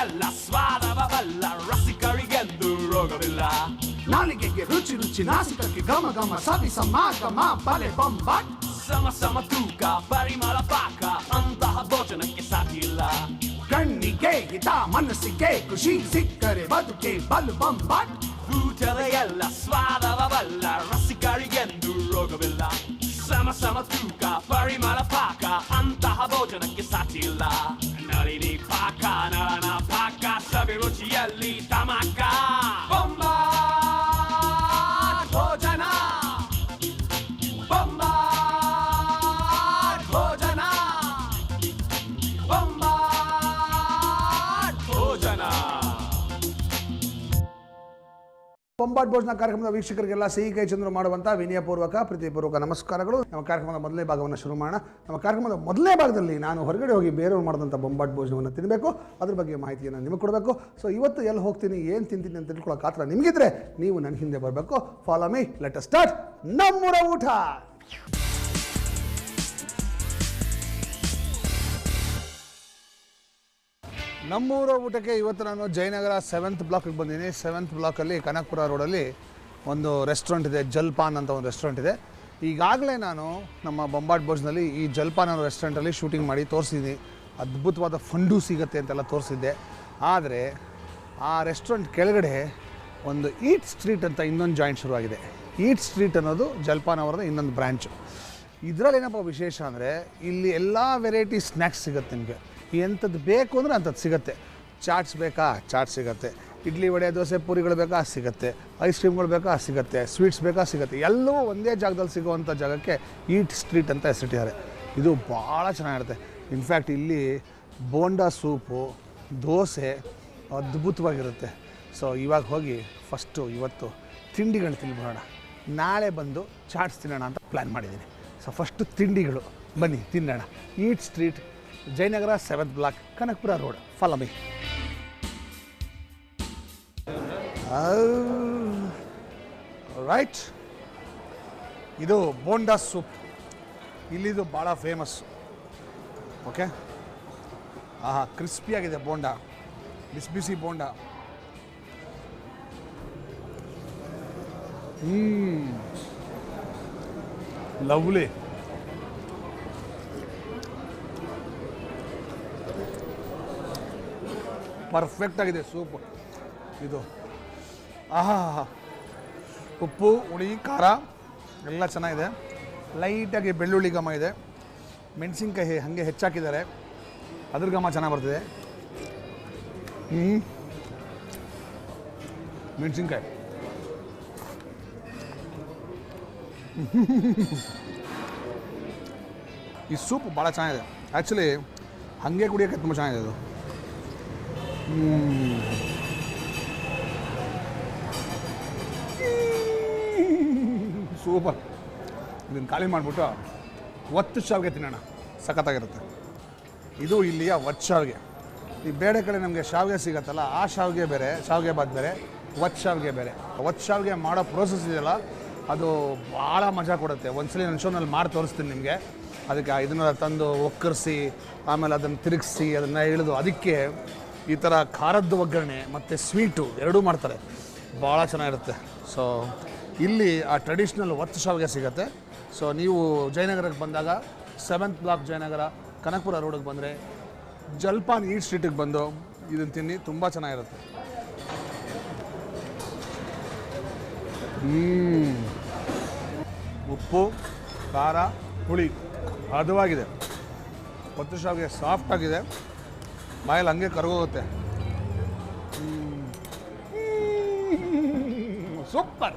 ಎಲ್ಲ ಸ್ವಾದವಲ್ಲ ರಸಿಕರಿಗೆಂದು ರೋಗವಿಲ್ಲ. ನಾಲಿಗೆಗೆ ರುಚಿ ರುಚಿ, ನಾಸಿಕಕ್ಕೆ ಘಮ ಘಮ, ಸವಿ ಸಮಾಗಮ ಬಲೆ ಬೊಂಬಾಟ್. ಸಮ ಸಮ ತೂಕ ಪರಿಮಳ ಪಾಕ, ಅಂತಹ ಭೋಜನಕ್ಕೆ ಸಾಟಿಲ್ಲ. ಕಣ್ಣಿಗೆ ಹಿತ ಮನಸ್ಸಿಗೆ ಖುಷಿ, ಸಿಕ್ಕರೆ ಬದುಕೆ ಬಲು ಬೊಂಬಾಟ್. ಊಟದ ಎಲ್ಲ ಸ್ವಾದವಲ್ಲ ರಸಿಕರಿಗೆಂದು ರೋಗವಿಲ್ಲ. ಸಮ ಸಮ ತೂಕ ಪರಿಮಳ ಪಾಕ, ಅಂತಹ ಭೋಜನಕ್ಕೆ ಸಾಟಿಲ್ಲ. ನಳಿನಿ ಪಾಕ ನಳನ ಪಾಕ, ಸವಿ ರುಚಿಯಲ್ಲಿ ತಮಕ. ಬೊಂಬಾಟ್ ಭೋಜನ, ಬೊಂಬಾಟ್ ಭೋಜನ, ಬೊಂಬಾಟ್ ಭೋಜನ. ಬೊಂಬಾಟ್ ಭೋಜನ ಕಾರ್ಯಕ್ರಮದ ವೀಕ್ಷಕರಿಗೆಲ್ಲ ಸಿಹಿ ಕೈ ಚಂದ್ರು ಮಾಡುವಂಥ ವಿನಯಪೂರ್ವಕ ಪ್ರೀತಿಪೂರ್ವಕ ನಮಸ್ಕಾರಗಳು. ನಮ್ಮ ಕಾರ್ಯಕ್ರಮದ ಮೊದಲನೇ ಭಾಗವನ್ನು ಶುರು ಮಾಡೋಣ. ನಮ್ಮ ಕಾರ್ಯಕ್ರಮದ ಮೊದಲನೇ ಭಾಗದಲ್ಲಿ ನಾನು ಹೊರಗಡೆ ಹೋಗಿ ಬೇರೆಯವ್ರು ಮಾಡಿದಂಥ ಬೊಂಬಾಟ್ ಭೋಜನವನ್ನು ತಿನ್ನಬೇಕು, ಅದ್ರ ಬಗ್ಗೆ ಮಾಹಿತಿಯನ್ನು ನಿಮಗೆ ಕೊಡಬೇಕು. ಸೊ ಇವತ್ತು ಎಲ್ಲಿ ಹೋಗ್ತೀನಿ, ಏನು ತಿಂತೀನಿ ಅಂತ ತಿಳ್ಕೊಳ್ಳೋ ಕಾತ್ರ ನಿಮಗಿದ್ರೆ ನೀವು ನನ್ನ ಹಿಂದೆ ಬರಬೇಕು. Follow me, let us start ನಮ್ಮೂರ ಊಟ. ನಮ್ಮೂರ ಊಟಕ್ಕೆ ಇವತ್ತು ನಾನು ಜಯನಗರ 7th ಬ್ಲಾಕ್ಗೆ ಬಂದಿದ್ದೀನಿ. 7th ಬ್ಲಾಕಲ್ಲಿ ಕನಕಪುರ ರೋಡಲ್ಲಿ ಒಂದು ರೆಸ್ಟೋರೆಂಟ್ ಇದೆ, ಜಲ್ಪಾನ್ ಅಂತ ಒಂದು ರೆಸ್ಟೋರೆಂಟ್ ಇದೆ. ಈಗಾಗಲೇ ನಾನು ನಮ್ಮ ಬೊಂಬಾಟ್ ಭೋಜನಲ್ಲಿ ಈ ಜಲ್ಪಾನ್ ಅನ್ನೋ ರೆಸ್ಟೋರೆಂಟಲ್ಲಿ ಶೂಟಿಂಗ್ ಮಾಡಿ ತೋರಿಸಿದ್ದೀನಿ. ಅದ್ಭುತವಾದ ಫಂಡು ಸಿಗುತ್ತೆ ಅಂತೆಲ್ಲ ತೋರಿಸಿದ್ದೆ. ಆದರೆ ಆ ರೆಸ್ಟೋರೆಂಟ್ ಕೆಳಗಡೆ ಒಂದು ಈಟ್ ಸ್ಟ್ರೀಟ್ ಅಂತ ಇನ್ನೊಂದು ಜಾಯಿಂಟ್ ಶುರುವಾಗಿದೆ. ಈಟ್ ಸ್ಟ್ರೀಟ್ ಅನ್ನೋದು ಜಲ್ಪಾನ್ ಅವರದ ಇನ್ನೊಂದು ಬ್ರ್ಯಾಂಚು. ಇದರಲ್ಲಿ ಏನಪ್ಪ ವಿಶೇಷ ಅಂದರೆ ಇಲ್ಲಿ ಎಲ್ಲ ವೆರೈಟಿ ಸ್ನ್ಯಾಕ್ಸ್ ಸಿಗುತ್ತೆ. ನಿಮಗೆ ಎಂಥದ್ದು ಬೇಕು ಅಂದರೆ ಅಂಥದ್ದು ಸಿಗುತ್ತೆ. ಚಾಟ್ಸ್ ಬೇಕಾ, ಚಾಟ್ ಸಿಗುತ್ತೆ. ಇಡ್ಲಿ ವಡೆ ದೋಸೆ ಪೂರಿಗಳು ಬೇಕಾ ಸಿಗುತ್ತೆ. ಐಸ್ ಕ್ರೀಮ್ಗಳು ಬೇಕಾ ಸಿಗುತ್ತೆ. ಸ್ವೀಟ್ಸ್ ಬೇಕಾ ಸಿಗುತ್ತೆ. ಎಲ್ಲವೂ ಒಂದೇ ಜಾಗದಲ್ಲಿ ಸಿಗುವಂಥ ಜಾಗಕ್ಕೆ ಈಟ್ ಸ್ಟ್ರೀಟ್ ಅಂತ ಹೆಸರಿಟ್ಟಿದ್ದಾರೆ. ಇದು ಭಾಳ ಚೆನ್ನಾಗಿರುತ್ತೆ. ಇನ್ಫ್ಯಾಕ್ಟ್ ಇಲ್ಲಿ ಬೋಂಡಾ ಸೂಪು, ದೋಸೆ ಅದ್ಭುತವಾಗಿರುತ್ತೆ. ಸೊ ಇವಾಗ ಹೋಗಿ ಫಸ್ಟು ಇವತ್ತು ತಿಂಡಿಗಳು ತಿನ್ಬಿಡೋಣ. ನಾಳೆ ಬಂದು ಚಾಟ್ಸ್ ತಿನ್ನೋಣ ಅಂತ ಪ್ಲ್ಯಾನ್ ಮಾಡಿದ್ದೀನಿ. ಸೊ ಫಸ್ಟು ತಿಂಡಿಗಳು ಬನ್ನಿ ತಿನ್ನೋಣ. Eat street, Jayanagar 7th block, Kanakapura road. Follow me. Right, ಇದು ಬೋಂಡಾ ಸೂಪ್. ಇಲ್ಲಿದು ಭಾಳ ಫೇಮಸ್ಸು. ಓಕೆ, ಆಹಾ, ಕ್ರಿಸ್ಪಿಯಾಗಿದೆ ಬೋಂಡಾ, ಬಿಸಿ ಬಿಸಿ ಬೋಂಡಾ. ಲವ್ಲಿ. ಪರ್ಫೆಕ್ಟ್ ಆಗಿದೆ ಸೂಪು ಇದು. ಆಹಾ, ಉಪ್ಪು ಹುಳಿ ಖಾರ ಎಲ್ಲ ಚೆನ್ನಾಗಿದೆ. ಲೈಟಾಗಿ ಬೆಳ್ಳುಳ್ಳಿ ಘಮ ಇದೆ. ಮೆಣಸಿನ್ಕಾಯಿ ಹಾಗೆ ಹೆಚ್ಚಾಕಿದ್ದಾರೆ, ಅದ್ರ ಘಮ ಚೆನ್ನಾಗಿ ಬರ್ತಿದೆ. ಮೆಣಸಿನ್ಕಾಯಿ ಈ ಸೂಪ್ ಭಾಳ ಚೆನ್ನಾಗಿದೆ. ಆ್ಯಕ್ಚುಲಿ ಹಾಗೆ ಕುಡಿಯೋಕ್ಕೆ ತುಂಬ ಚೆನ್ನಾಗಿದೆ ಇದು. ಸೂಪರ್. ಇದನ್ನು ಖಾಲಿ ಮಾಡಿಬಿಟ್ಟು ಒತ್ತು ಶಾವಿಗೆ ತಿನ್ನೋಣ, ಸಖತ್ತಾಗಿರುತ್ತೆ. ಇದು ಇಲ್ಲಿಯ ಒತ್ತು ಶಾವಿಗೆ. ಈ ಬೇರೆ ಕಡೆ ನಮಗೆ ಶಾವಿಗೆ ಸಿಗತ್ತಲ್ಲ, ಆ ಶಾವಿಗೆ ಬೇರೆ, ಶಾವಿಗೆ ಬಾತ್ ಬೇರೆ, ಒತ್ತು ಶಾವಿಗೆ ಬೇರೆ. ಒತ್ತು ಶಾವಿಗೆ ಮಾಡೋ ಪ್ರೋಸೆಸ್ ಇದೆಯಲ್ಲ, ಅದು ಭಾಳ ಮಜಾ ಕೊಡುತ್ತೆ. ಒಂದ್ಸಲ ನನ್ನ ಶೋನಲ್ಲಿ ಮಾಡಿ ತೋರಿಸ್ತೀನಿ ನಿಮಗೆ. ಅದಕ್ಕೆ ಇದನ್ನ ತಂದು ಒಕ್ಕರಿಸಿ ಆಮೇಲೆ ಅದನ್ನು ತಿರುಗಿಸಿ ಅದನ್ನು ಇಳಿದು ಅದಕ್ಕೆ ಈ ಥರ ಖಾರದ್ದು ಒಗ್ಗರಣೆ ಮತ್ತು ಸ್ವೀಟು ಎರಡೂ ಮಾಡ್ತಾರೆ. ಭಾಳ ಚೆನ್ನಾಗಿರುತ್ತೆ. ಸೊ ಇಲ್ಲಿ ಆ ಟ್ರೆಡಿಷ್ನಲ್ ಒತ್ತು ಶಾವಿಗೆ ಸಿಗುತ್ತೆ. ಸೊ ನೀವು ಜಯನಗರಕ್ಕೆ ಬಂದಾಗ 7th ಬ್ಲಾಕ್ ಜಯನಗರ ಕನಕಪುರ ರೋಡಿಗೆ ಬಂದರೆ ಜಲ್ಪಾನ್ ಈಟ್ ಸ್ಟ್ರೀಟಿಗೆ ಬಂದು ಇದನ್ನು ತಿನ್ನಿ, ತುಂಬ ಚೆನ್ನಾಗಿರುತ್ತೆ. ಉಪ್ಪು ಖಾರ ಹುಳಿ ಹದವಾಗಿದೆ. ಒತ್ತು ಶಾವಿಗೆ ಸಾಫ್ಟಾಗಿದೆ, ಬಾಯಲ್ಲಿ ಹಂಗೆ ಕರಗೋಗುತ್ತೆ. ಸೂಪರ್.